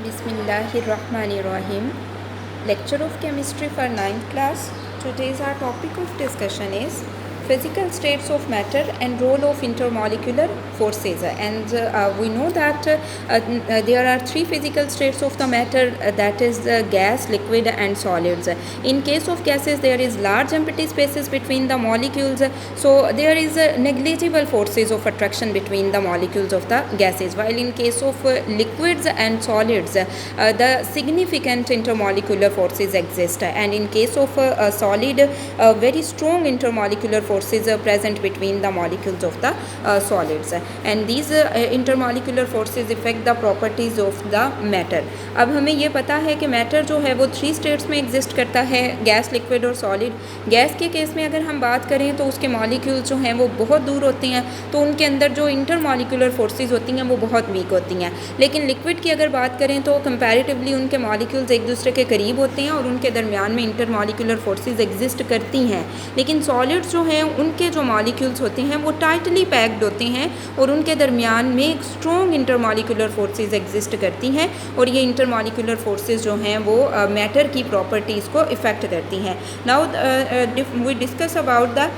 Bismillahirrahmanirrahim. Lecture of Chemistry for 9th class. Today's our topic of discussion is physical states of matter and role of intermolecular forces. And we know that there are three physical states of the matter, that is gas, liquid and solids. In case of gases, there is large empty spaces between the molecules, so there is negligible forces of attraction between the molecules of the gases, while in case of liquids and solids, the significant intermolecular forces exist, and in case of a solid, very strong intermolecular forces are present between the molecules of the solids, and these intermolecular forces affect the properties of the matter. अब हमें ये पता है कि matter जो है वो three states में एग्जिस्ट करता है, गैस, लिक्विड और सॉलिड. गैस के केस में अगर हम बात करें तो उसके मॉलिक्यूल्स जो हैं वो बहुत दूर होते हैं, तो उनके अंदर जो इंटरमॉलिक्यूलर फोर्सेस होती हैं वो बहुत वीक होती हैं. लेकिन लिक्विड की अगर बात करें तो कंपैरेटिवली उनके मॉलिक्यूल्स एक दूसरे के करीब होते हैं और उनके दरमियान में इंटरमॉलिक्यूलर फोर्सेस एग्जिस्ट करती हैं. लेकिन सॉलिड्स जो हैं उनके जो मॉलिक्यूल्स होते हैं वो टाइटली पैक्ड होते हैं और उनके दरमियान में एक स्ट्रॉन्ग इंटरमॉलिक्यूलर फोर्सेस एग्जिस्ट करती हैं, और ये इंटरमॉलिक्यूलर फोर्सेस जो हैं वो मैटर की प्रॉपर्टीज़ को इफ़ेक्ट करती हैं. Now we discuss about the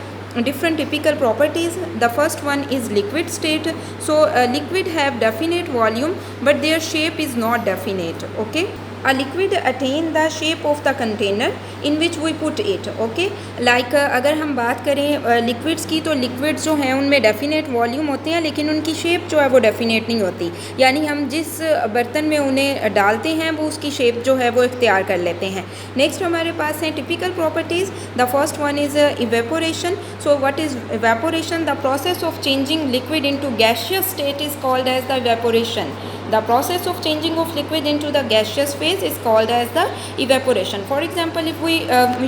different typical properties. The first one is liquid state. So liquid have definite volume but their shape is not definite. Okay, a liquid attain the shape of the container in which we put it. Okay, like अगर हम बात करें liquids की, तो liquids जो हैं उनमें definite volume होते हैं लेकिन उनकी शेप जो है वो डेफिनेट नहीं होती, यानी हम जिस बर्तन में उन्हें डालते हैं वो उसकी शेप जो है वो इख्तियार कर लेते हैं. नेक्स्ट हमारे पास हैं typical properties. The first one is evaporation. So what is evaporation? The process of changing liquid into gaseous state is called as the evaporation. The process of changing of liquid into the gaseous phase is called as the evaporation. For example, if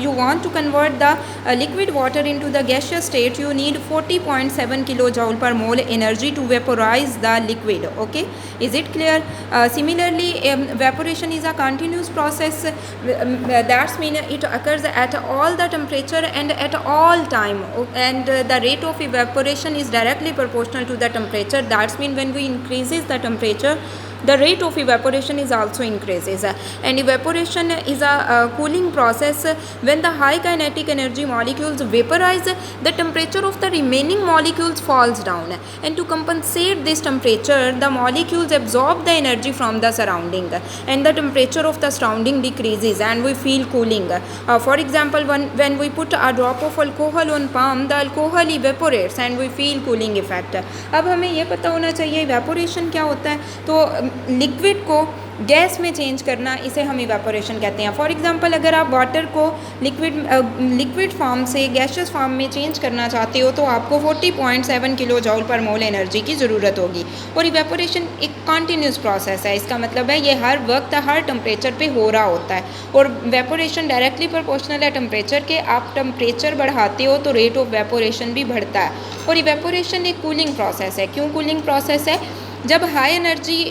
you want to convert the liquid water into the gaseous state, you need 40.7 kilojoule per mole energy to vaporize the liquid. Okay, is it clear? Similarly, evaporation is a continuous process. That's mean it occurs at all the temperature and at all time, and the rate of evaporation is directly proportional to the temperature. That's mean when we increases the temperature, the rate of evaporation is also increases. And evaporation is a cooling process. When the high kinetic energy molecules vaporize, the temperature of the remaining molecules falls down, and to compensate this temperature, the molecules absorb the energy from the surrounding and the temperature of the surrounding decreases and we feel cooling. For example, when we put a drop of alcohol on palm, the alcohol evaporates and we feel cooling effect. अब हमें ये पता होना चाहिए evaporation क्या होता है. तो लिक्विड को गैस में चेंज करना, इसे हम इवेपोरेशन कहते हैं. फॉर एग्जांपल, अगर आप वाटर को लिक्विड फॉर्म से गैसियस फॉर्म में चेंज करना चाहते हो तो आपको 40.7 किलो जॉल पर मोल एनर्जी की ज़रूरत होगी. और इवेपोरेशन एक कॉन्टीन्यूस प्रोसेस है, इसका मतलब है ये हर वक्त हर टेम्परेचर पे हो रहा होता है. और वेपोरेशन डायरेक्टली प्रोपोर्शनल है टेम्परेचर के. आप टेम्परेचर बढ़ाते हो तो रेट ऑफ वेपोरेशन भी बढ़ता है. और इवेपोरेशन एक कूलिंग प्रोसेस है. क्यों कूलिंग प्रोसेस है? जब हाई एनर्जी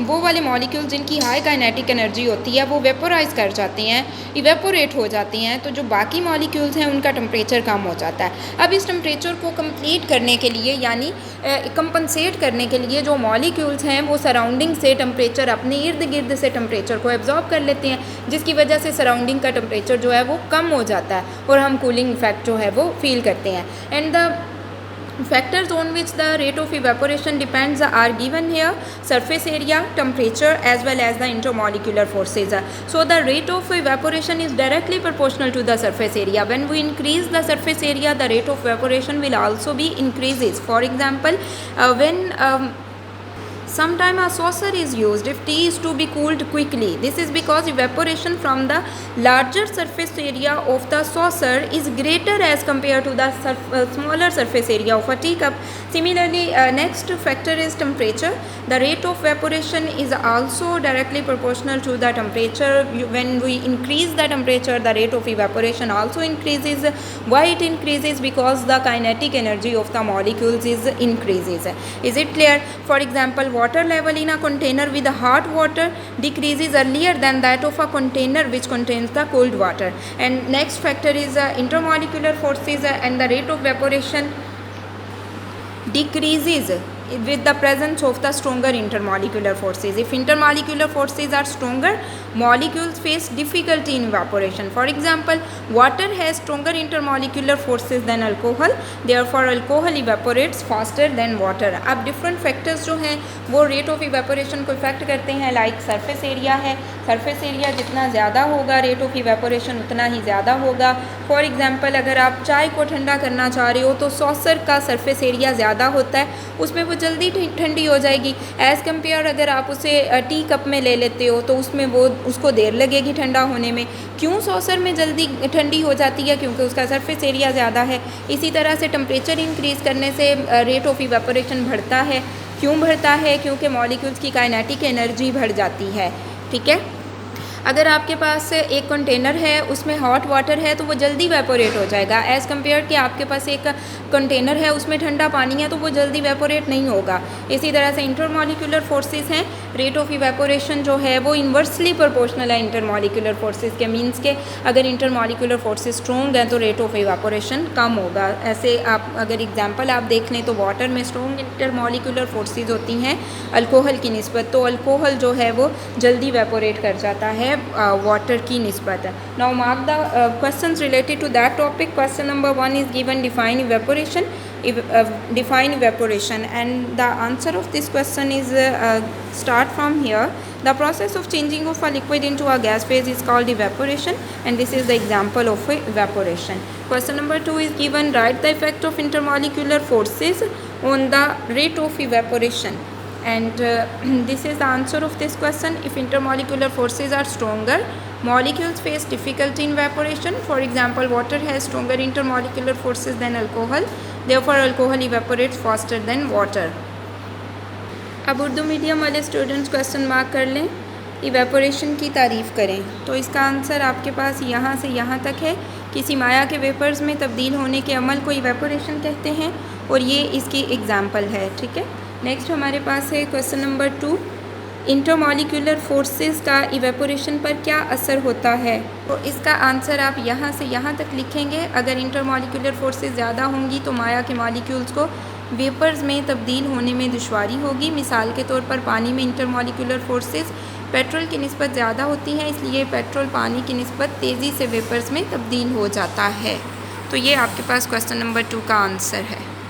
वो वाले मॉलिक्यूल जिनकी हाई काइनेटिक एनर्जी होती है वो वेपोराइज कर जाते हैं, इवेपोरेट हो जाती हैं, तो जो बाकी मॉलिक्यूल्स हैं उनका टेम्परेचर कम हो जाता है. अब इस टेम्परेचर को कंप्लीट करने के लिए, यानी कंपनसेट करने के लिए, जो मॉलिक्यूल्स हैं वो सराउंडिंग से टेम्परेचर, अपने इर्द गिर्द से टेम्परेचर को एब्जॉर्ब कर लेते हैं, जिसकी वजह से सराउंडिंग का टेम्परेचर जो है वो कम हो जाता है और हम कूलिंग इफेक्ट जो है वो फील करते हैं. And the factors on which the rate of evaporation depends are given here: surface area, temperature, as well as the intermolecular forces. So the rate of evaporation is directly proportional to the surface area. When we increase the surface area, the rate of evaporation will also be increases. For example, when sometime a saucer is used if tea is to be cooled quickly. This is because evaporation from the larger surface area of the saucer is greater as compared to the smaller surface area of a teacup. Similarly, next factor is temperature. The rate of evaporation is also directly proportional to the temperature. When we increase the temperature, the rate of evaporation also increases. Why it increases? Because the kinetic energy of the molecules is increases. Is it clear? For example, water level in a container with hot water decreases earlier than that of a container which contains the cold water. And next factor is intermolecular forces, and the rate of evaporation decreases with the presence of the stronger intermolecular forces. If intermolecular forces are stronger, molecules face difficulty in evaporation. For example, water has stronger intermolecular forces than alcohol, therefore alcohol evaporates faster than water. अब different factors जो हैं वो rate of evaporation को affect करते हैं, like surface area है, surface area जितना ज़्यादा होगा rate of evaporation उतना ही ज़्यादा होगा. For example, अगर आप चाय को ठंडा करना चाह रहे हो तो सॉसर का सरफेस एरिया ज़्यादा होता है, उसमें वो जल्दी ठंडी हो जाएगी. एज़ कम्पेयर अगर आप उसे टी कप में ले लेते हो तो उसमें वो उसको देर लगेगी ठंडा होने में. क्यों सॉसर में जल्दी ठंडी हो जाती है? क्योंकि उसका सरफेस एरिया ज़्यादा है. इसी तरह से टेम्परेचर इंक्रीज़ करने से रेट ऑफ इवेपोरेशन बढ़ता है. क्यों बढ़ता है? क्योंकि मॉलिक्यूल्स की काइनेटिक एनर्जी बढ़ जाती है. ठीक है. अगर आपके पास एक कंटेनर है, उसमें हॉट वाटर है तो वो जल्दी वेपोरेट हो जाएगा, एज़ कम्पेयर कि आपके पास एक कंटेनर है उसमें ठंडा पानी है तो वो जल्दी वेपोरेट नहीं होगा. इसी तरह से इंटरमॉलिक्यूलर फोर्सेस हैं, रेट ऑफ इवेपोरेशन जो है वो इन्वर्सली प्रोपोर्शनल है इंटरमॉलिक्यूलर फोर्सेस के. मींस के अगर इंटरमॉलिक्यूलर फोर्सेस स्ट्रॉन्ग हैं तो रेट ऑफ इवेपोरेशन कम होगा. ऐसे आप अगर एग्जांपल आप देख लें तो वाटर में स्ट्रॉन्ग इंटरमॉलिक्यूलर फोर्सेस होती हैं अल्कोहल की निस्बत, तो अल्कोहल जो है वो जल्दी वेपोरेट कर जाता है वाटर की निस्बत. Now mark the questions related to that topic. Question number 1 is given define evaporation. Define evaporation, and the answer of this question is start from here. The process of changing of a liquid into a gas phase is called evaporation, and this is the example of evaporation. Question number 2 is given, write the effect of intermolecular forces on the rate of evaporation, and this is the answer of this question. If intermolecular forces are stronger, molecules face difficulty in evaporation. For example, water has stronger intermolecular forces than alcohol, therefore alcohol evaporates faster than water. अब Urdu medium वाले students question mark कर लें. Evaporation की तारीफ़ करें, तो इसका answer आपके पास यहाँ से यहाँ तक है. किसी माया के वेपर्स में तब्दील होने के अमल को इवेपोरेशन कहते हैं, और ये इसकी एग्ज़ाम्पल है. ठीक है. नेक्स्ट हमारे पास है क्वेश्चन नंबर 2, इंटरमॉलिक्यूलर फोर्सेस का इवेपोरेशन पर क्या असर होता है. तो इसका आंसर आप यहाँ से यहाँ तक लिखेंगे. अगर इंटरमॉलिक्यूलर फोर्सेस ज़्यादा होंगी तो माया के मॉलिक्यूल्स को वेपर्स में तब्दील होने में दुश्वारी होगी. मिसाल के तौर पर पानी में इंटरमॉलिक्यूलर फोर्सेस पेट्रोल की निस्बत ज़्यादा होती हैं, इसलिए पेट्रोल पानी की निस्बत तेज़ी से वेपर्स में तब्दील हो जाता है. तो ये आपके पास क्वेश्चन नंबर 2 का आंसर है.